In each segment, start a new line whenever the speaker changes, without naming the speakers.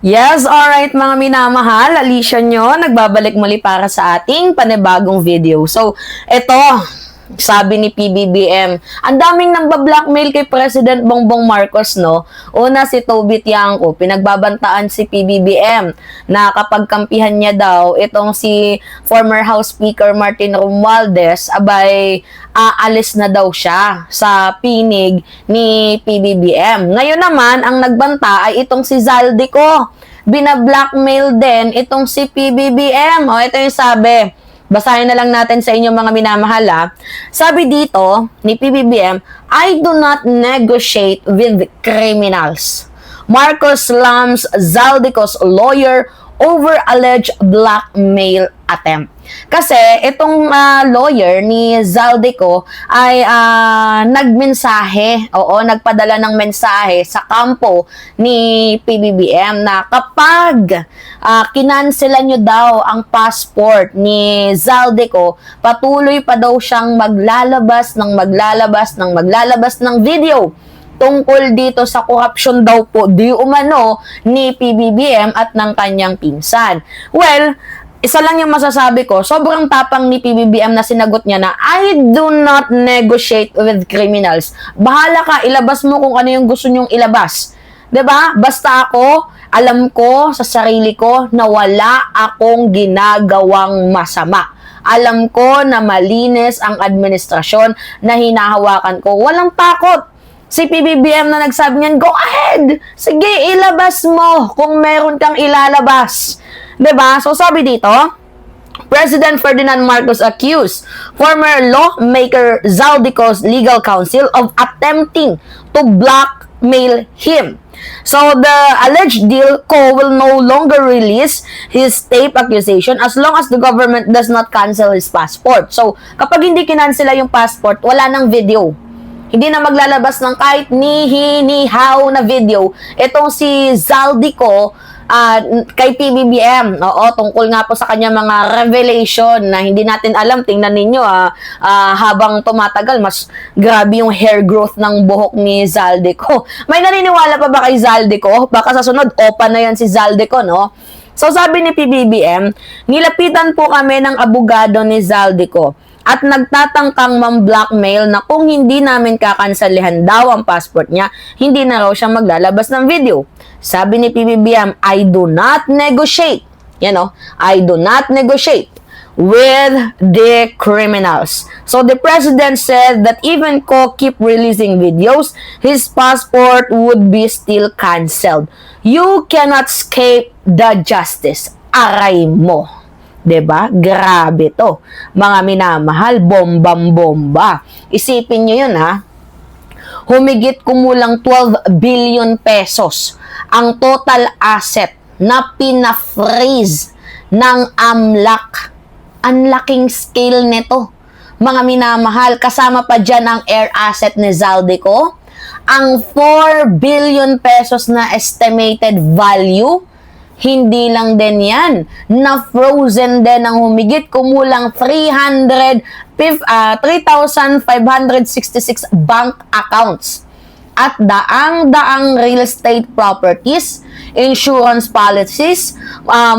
Yes, alright mga minamahal, Alicia nyo, nagbabalik muli para sa ating panibagong video. So, ito, sabi ni PBBM, ang daming nambablockmail kay President Bongbong Marcos, no? Una si Toby Tiangco, pinagbabantaan si PBBM na kapag kampihan niya daw, itong si former House Speaker Martin Romualdez, abay, aalis na daw siya sa pinig ni PBBM. Ngayon naman, ang nagbanta ay itong si Zaldico. Binablockmail din itong si PBBM. O, ito yung sabi. Basahin na lang natin sa inyo mga minamahal ha. Sabi dito ni PBBM, I do not negotiate with criminals. Marcos slams Zaldico's lawyer over alleged blackmail attempt. Kasi itong lawyer ni Zaldico ay nagmensahe, nagpadala ng mensahe sa kampo ni PBBM na kapag kinanselan nyo daw ang passport ni Zaldico, patuloy pa daw siyang maglalabas ng video tungkol dito sa korupsyon daw po di umano ni PBBM at ng kanyang pinsan. Well, isa lang yung masasabi ko, sobrang tapang ni PBBM na sinagot niya na I do not negotiate with criminals. Bahala ka, ilabas mo kung ano yung gusto nyong ilabas. 'Di ba? Basta ako, alam ko sa sarili ko na wala akong ginagawang masama. Alam ko na malinis ang administrasyon na hinahawakan ko. Walang takot. Si PBBM na nagsabi niyan, go ahead! Sige, ilabas mo kung meron kang ilalabas. 'Di ba? So sabi dito, President Ferdinand Marcos accused former lawmaker Zaldico's legal counsel of attempting to blackmail him. So the alleged deal will no longer release his tape accusation as long as the government does not cancel his passport. So kapag hindi kinansela yung passport, wala nang video. Hindi na maglalabas ng kahit ni-how na video. Itong si Zaldico kay PBBM, tungkol nga po sa kanya mga revelation na hindi natin alam. Tingnan ninyo, habang tumatagal, mas grabe yung hair growth ng buhok ni Zaldico. May naniniwala pa ba kay Zaldico? Baka sa sunod, opa na yan si Zaldico, no? So sabi ni PBBM, nilapitan po kami ng abogado ni Zaldico at nagtatangkang mam-blackmail na kung hindi namin kakansalihan daw ang passport niya, hindi na raw siya maglalabas ng video. Sabi ni PBBM, I do not negotiate. I do not negotiate with the criminals. So the president said that even Ko keep releasing videos, his passport would be still canceled. You cannot escape the justice. Aray mo. 'Di ba? Grabe to. Mga minamahal, bombang-bomba. Isipin niyo 'yun ha. Humigit kumulang 12 billion pesos ang total asset na pina-freeze ng AMLAC. Ang laking scale nito. Mga minamahal, kasama pa dyan ang air asset ni Zaldico. Ang 4 billion pesos na estimated value, hindi lang din yan. Na-frozen din ang humigit kumulang 3,566 bank accounts. At daang-daang real estate properties, insurance policies,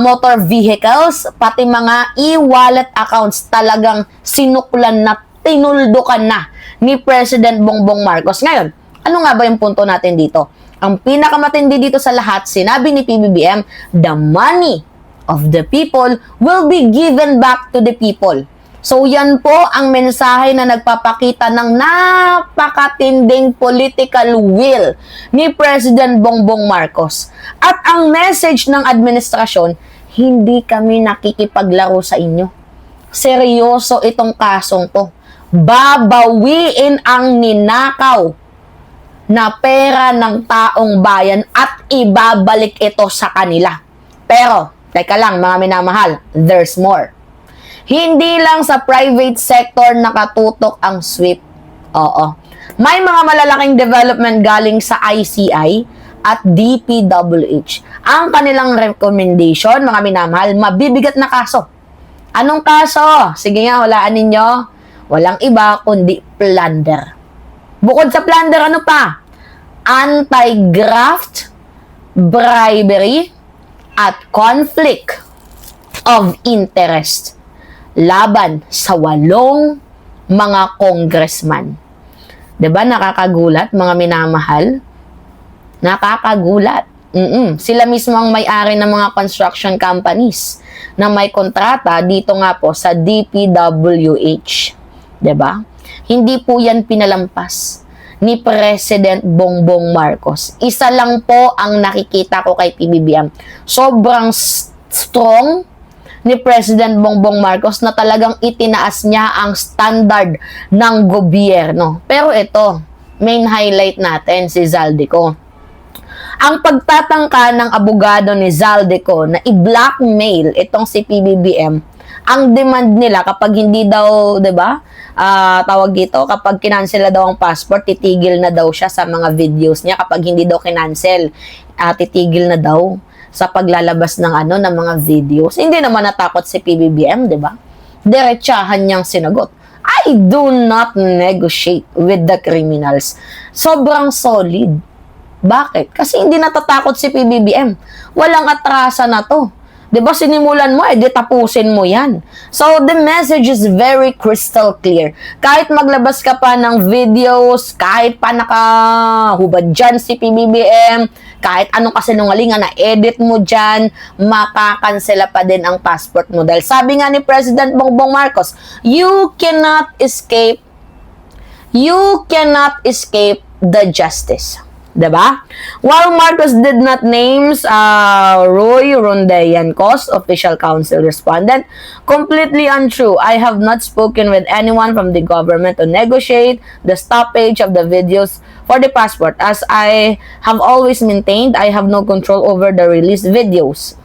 motor vehicles, pati mga e-wallet accounts talagang sinuklan na, tinuldukan na ni President Bongbong Marcos. Ngayon, ano nga ba yung punto natin dito? Ang pinakamatindi dito sa lahat, sinabi ni PBBM, the money of the people will be given back to the people. So yan po ang mensahe na nagpapakita ng napakatinding political will ni President Bongbong Marcos. At ang message ng administrasyon, hindi kami nakikipaglaro sa inyo. Seryoso itong kasong to. Babawiin ang ninakaw na pera ng taong bayan at ibabalik ito sa kanila. Pero, teka lang mga minamahal, there's more. Hindi lang sa private sector nakatutok ang sweep. Oo. May mga malalaking development galing sa ICI at DPWH. Ang kanilang recommendation, mga minamahal, mabibigat na kaso. Anong kaso? Sige nga, hulaan ninyo. Walang iba kundi plunder. Bukod sa plunder, ano pa? Anti-graft, bribery, at conflict of interest laban sa 8 mga congressman. 'Di ba nakakagulat, mga minamahal? Nakakagulat. Sila mismo ang may-ari ng mga construction companies na may kontrata dito nga po sa DPWH. 'Di ba? Hindi po yan pinalampas ni President Bongbong Marcos. Isa lang po ang nakikita ko kay PBBM. Sobrang strong ni President Bongbong Marcos na talagang itinaas niya ang standard ng gobyerno. Pero ito, main highlight natin si Zaldico. Ang pagtatangka ng abogado ni Zaldico na i-blackmail itong si PBBM, ang demand nila kapag hindi daw, 'di ba? Tawag dito, kapag kinansel na daw ang passport, titigil na daw siya sa mga videos niya. Kapag hindi daw kinansel, titigil na daw sa paglalabas ng ng mga videos. Hindi naman natakot si PBBM, 'di ba? Diretsahan niyang sinagot. I do not negotiate with the criminals. Sobrang solid. Bakit? Kasi hindi natatakot si PBBM. Walang atrasa na to. 'Di ba sinimulan mo, di tapusin mo yan. So, the message is very crystal clear. Kahit maglabas ka pa ng videos, kahit pa nakahubad dyan si PBBM, kahit anong kasinungalingan na edit mo dyan, makakansela pa din ang passport mo. Dahil sabi nga ni President Bongbong Marcos, you cannot escape the justice. Diba? While Marcos did not names Roy Rondellancos, official council respondent, completely untrue. I have not spoken with anyone from the government to negotiate the stoppage of the videos for the passport. As I have always maintained, I have no control over the released videos.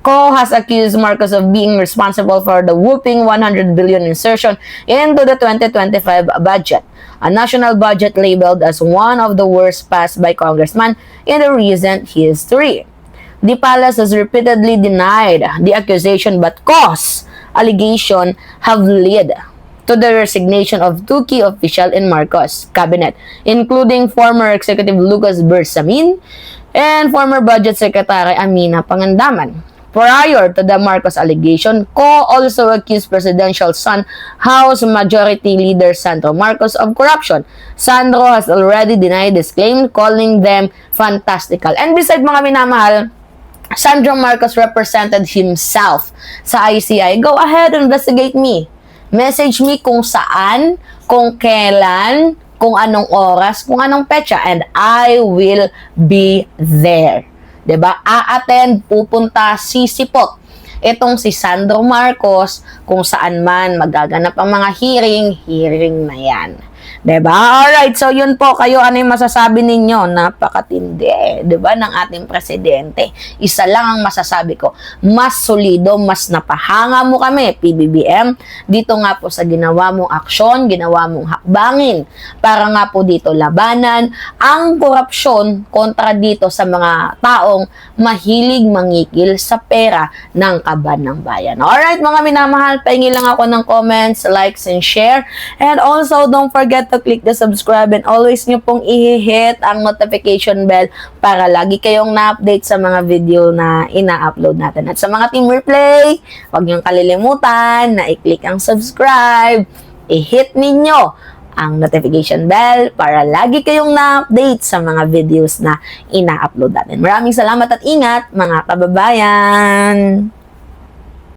Ko has accused Marcos of being responsible for the whopping 100 billion insertion into the 2025 budget, a national budget labeled as one of the worst passed by congressmen in the recent history. The palace has repeatedly denied the accusation, but Ko's allegation have led to the resignation of 2 key officials in Marcos' cabinet, including former Executive Lucas Bersamin and former Budget Secretary Amina Pangandaman. Prior to the Marcos allegation, Ko also accused presidential son, House Majority Leader Sandro Marcos of corruption. Sandro has already denied this claim, calling them fantastical. And beside mga minamahal, Sandro Marcos represented himself sa ICI. Go ahead, investigate me. Message me kung saan, kung kailan, kung anong oras, kung anong petsa, and I will be there. 'Di ba? A-attend, pupunta, sisipot itong si Sandro Marcos kung saan man magaganap ang mga hearing na yan. 'Di ba? Alright, so yun po, kayo ano yung masasabi ninyo? Napakatindi, 'di ba, ng ating presidente. Isa lang ang masasabi ko, mas solido, mas napahanga mo kami, PBBM, dito nga po sa ginawa mong aksyon, ginawa mong hakbangin para nga po dito labanan ang korupsyon kontra dito sa mga taong mahilig mangikil sa pera ng kaban ng bayan. Alright, mga minamahal, pahingi lang ako ng comments, likes, and share. And also, don't forget to click the subscribe and always nyo pong i-hit ang notification bell para lagi kayong na-update sa mga video na ina-upload natin. At sa mga Team Replay, huwag nyong kalilimutan na i-click ang subscribe, i-hit ninyo ang notification bell para lagi kayong na-update sa mga videos na ina-upload natin. Maraming salamat at ingat, mga kababayan!